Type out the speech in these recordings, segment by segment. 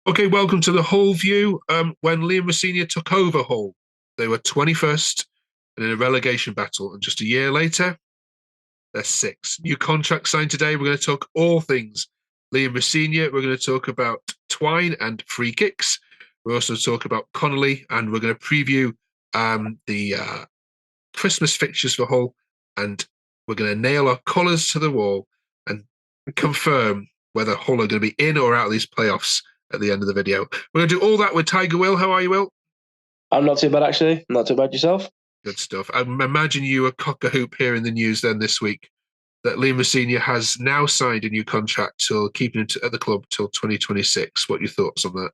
Okay, welcome to the Hull View. When Liam Rosenior took over Hull, they were 21st and in a relegation battle, and just a year later, they're sixth. New contract signed today. We're going to talk all things Liam Rosenior. We're going to talk about Twine and free kicks. We'll also talk about Connolly, and we're going to preview the Christmas fixtures for Hull, and we're going to nail our colours to the wall and confirm whether Hull are going to be in or out of these playoffs at the end of the video. We're going to do all that with Tiger Will. How are you, Will? I'm not too bad, actually. Not too bad yourself. Good stuff. I imagine you were cock-a-hoop here in the news then this week that Liam Rosenior has now signed a new contract till keeping him at the club till 2026. What are your thoughts on that?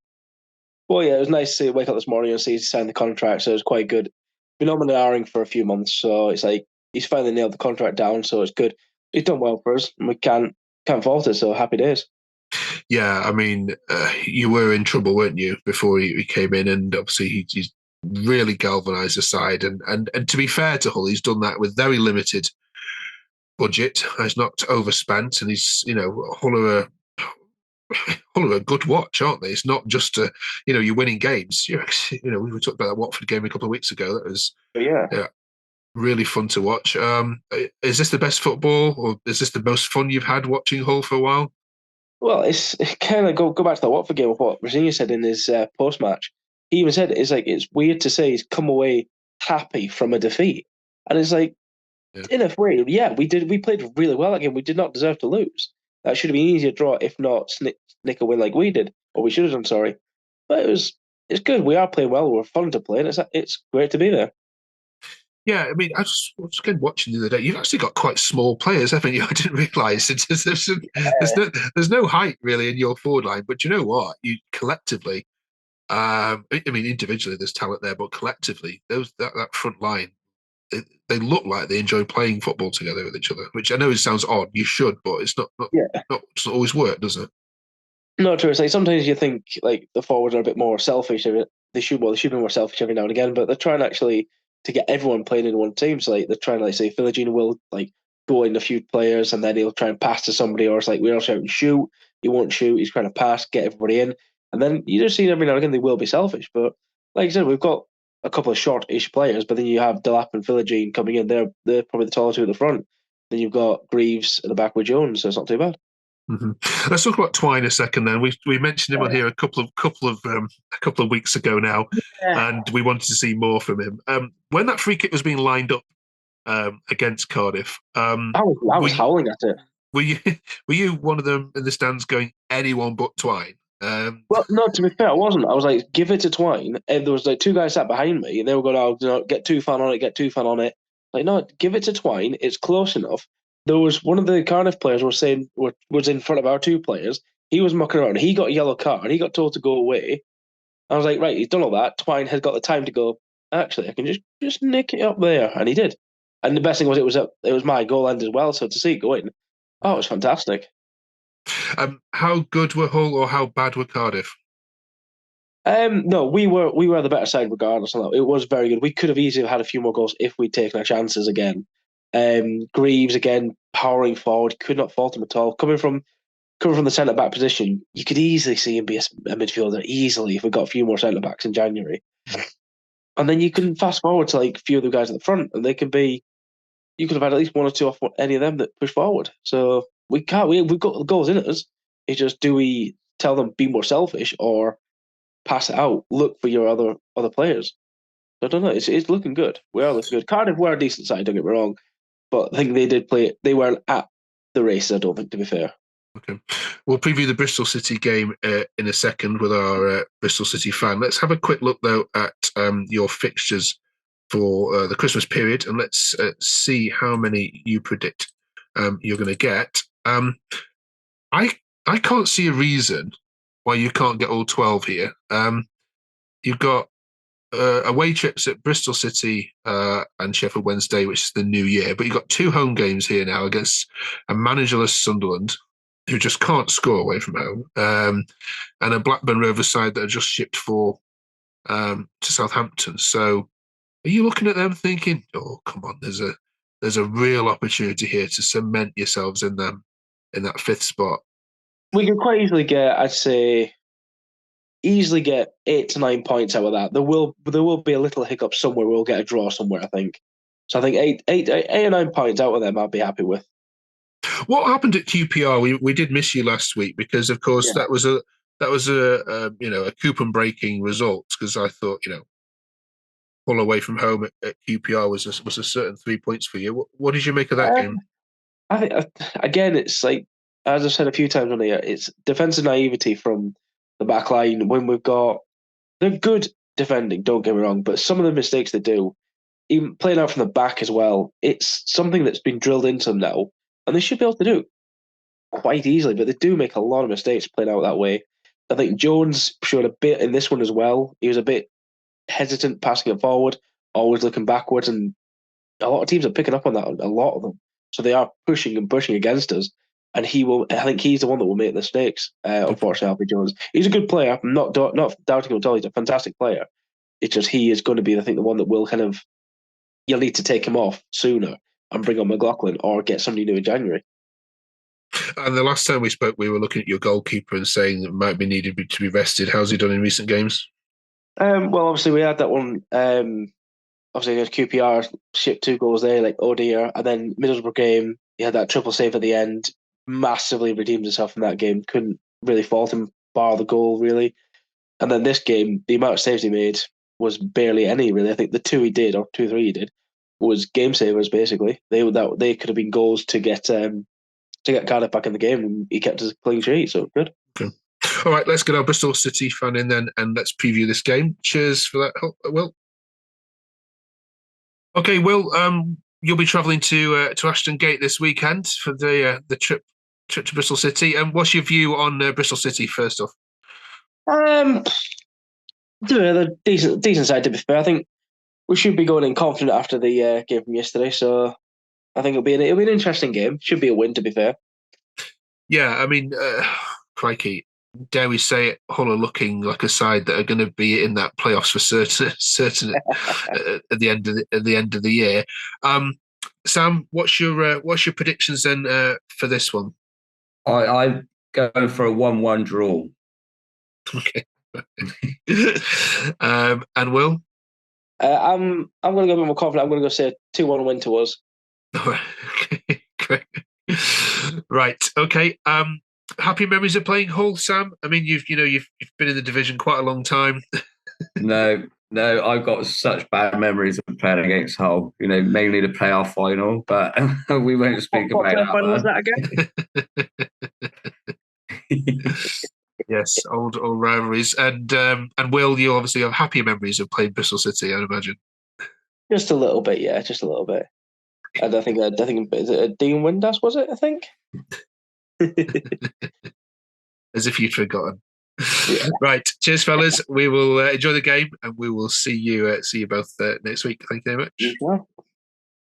Well, yeah, it was nice to wake up this morning and see he signed the contract, so it was quite good. Been on the airing for a few months, so it's like he's finally nailed the contract down, so it's good. He's done well for us, and we can't fault it. So happy days. Yeah, I mean, you were in trouble, weren't you, before he came in, and obviously he's really galvanised the side. And to be fair to Hull, he's done that with very limited budget. He's not overspent, and Hull are a Hull are a good watch, aren't they? It's not just you're winning games. We were talking about that Watford game a couple of weeks ago. That was But yeah, yeah, really fun to watch. Is this the best football, or is this the most fun you've had watching Hull for a while? well, it's kind of go back to the Watford game of what Rosenior said in his post match. He even said it's weird to say he's come away happy from a defeat, and it's like Yeah. in a way, yeah, we played really well again. We did not deserve to lose. That should have been easier draw, if not snick a win like we did, or we should have done. Sorry, but it's good. We are playing well. We're fun to play, and it's great to be there. Yeah, I mean, I just was again watching the other day. You've actually got quite small players, haven't you? I didn't realise there's no height really in your forward line. But you know what? You collectively, I mean, individually there's talent there, but collectively, that front line, they look like they enjoy playing football together with each other. Which I know it sounds odd. You should, but it's Yeah, not doesn't always work, does it? no, true. It's like sometimes you think like the forwards are a bit more selfish. They should be more selfish every now and again, but they're trying actually to get everyone playing in one team. So like they're trying to like say Philogene will like go in a few players and then he'll try and pass to somebody, or it's like we're all shouting shoot. He won't shoot. He's trying to pass, get everybody in, and then you just see every now and again they will be selfish. But like I said, we've got a couple of short-ish players, but then you have Delap and Philogene coming in. They're probably the taller two at the front. Then you've got Greaves at the back with Jones, so it's not too bad. Mm-hmm. Let's talk about Twine a second. Then we mentioned him on here a couple of weeks ago now, Yeah. and we wanted to see more from him. When that free kick was being lined up against Cardiff, I was were you, howling at it. were you were you one of them in the stands going anyone but Twine? Well, no, to be fair, I wasn't. I was like, give it to Twine. And there was like two guys sat behind me, and they were going, "Oh, get too fan on it, get too fan on it." Like, no, give it to Twine. It's close enough. There was one of the Cardiff players was in front of our two players. He was mucking around. He got a yellow card, and he got told to go away. I was like, right, he's done all that. Twine has got the time to go. Actually, I can just nick it up there, and he did. And the best thing was it was my goal end as well. So to see it go in, oh, it was fantastic. how good were Hull or how bad were Cardiff? No, we were the better side regardless of that. It was very good. We could have easily had a few more goals if we'd taken our chances again. Greaves again powering forward, could not fault him at all. Coming from the centre back position, you could easily see him be a midfielder easily if we got a few more centre backs in January. And then you can fast forward to like a few of the guys at the front, and they can be. You could have had at least one or two off any of them that push forward. So we can't. We've got the goals in us. It's just do we tell them be more selfish or pass it out, look for your other players. I don't know. It's looking good. We are looking good. Cardiff were a decent side, don't get me wrong, but I think they did play. They weren't at the race. I don't think, to be fair. Okay, we'll preview the Bristol City game in a second with our Bristol City fan. Let's have a quick look though at your fixtures for the Christmas period, and let's see how many you predict you're going to get. I I can't see a reason why you can't get all 12 here. You've got away trips at Bristol City and Sheffield Wednesday, which is the new year, but you've got two home games here now against a managerless Sunderland who just can't score away from home, and a Blackburn Rovers side that are just shipped for to Southampton. So are you looking at them thinking, "Oh, come on, there's a real opportunity here to cement yourselves in that fifth spot"? We could quite easily get, I'd say, easily get 8 to 9 points out of that. There will be a little hiccup somewhere. We'll get a draw somewhere, I think. So I think eight or 9 points out of them, I'd be happy with. What happened at QPR? We did miss you last week because, of course, Yeah. that was a coupon breaking result because I thought pull away from home at QPR was a certain 3 points for you. What did you make of that game? I think again, it's like as I've said a few times on here, it's defensive naivety from the back line when they're good defending. Don't get me wrong, but some of the mistakes they do, even playing out from the back as well, it's something that's been drilled into them now, and they should be able to do it quite easily. But they do make a lot of mistakes playing out that way. I think Jones showed a bit in this one as well. He was a bit hesitant passing it forward, always looking backwards, and a lot of teams are picking up on that. A lot of them, so they are pushing and pushing against us. And he will. I think he's the one that will make the mistakes. Unfortunately, Alfie Jones. He's a good player. I'm not doubting him at all. He's a fantastic player. It's just he is going to be, I think, the one that will kind of. You'll need to take him off sooner and bring on McLaughlin or get somebody new in January. And the last time we spoke, we were looking at your goalkeeper and saying that might be needed to be rested. How's he done in recent games? Well, obviously we had that one. Obviously against QPR, shipped 2 goals there, like oh dear. And then Middlesbrough game, he had that triple save at the end. Massively redeemed himself from that game. Couldn't really fault him, bar the goal really. And then this game, the amount of saves he made was barely any really. I think the two he did, or 2, 3 he did, was game savers basically. They could have been goals to get Cardiff back in the game, and he kept us clean sheet, so good. Okay. All right, let's get our Bristol City fan in then, and let's preview this game. Cheers for that, Will. Okay, Will, you'll be travelling to Ashton Gate this weekend for the trip to Bristol City. And what's your view on Bristol City first off? They're decent side to be fair. I think we should be going in confident after the game from yesterday, so I think it'll be an interesting game. Should be a win to be fair. Yeah, I mean, crikey, dare we say it, Hull are looking like a side that are going to be in that playoffs for certain at the end of the year. Sam, what's your predictions then for this one? I'm going for a 1-1 draw. Okay. And Will? I'm going to go a bit more confident. I'm going to go say a 2-1 win to us. Okay, great. Right. Okay. Happy memories of playing Hull, Sam. I mean, you've been in the division quite a long time. No, I've got such bad memories of playing against Hull. Mainly the playoff final, but we won't speak about that. What final was that again? Yes, old rivalries. And Will, you obviously have happier memories of playing Bristol City, I'd imagine. Just a little bit, yeah, just a little bit. And I think is it Dean Windass, was it? I think. As if you'd forgotten. Yeah. Right, cheers, fellas. We will enjoy the game, and we will see you both next week. Thank you very much. Yeah.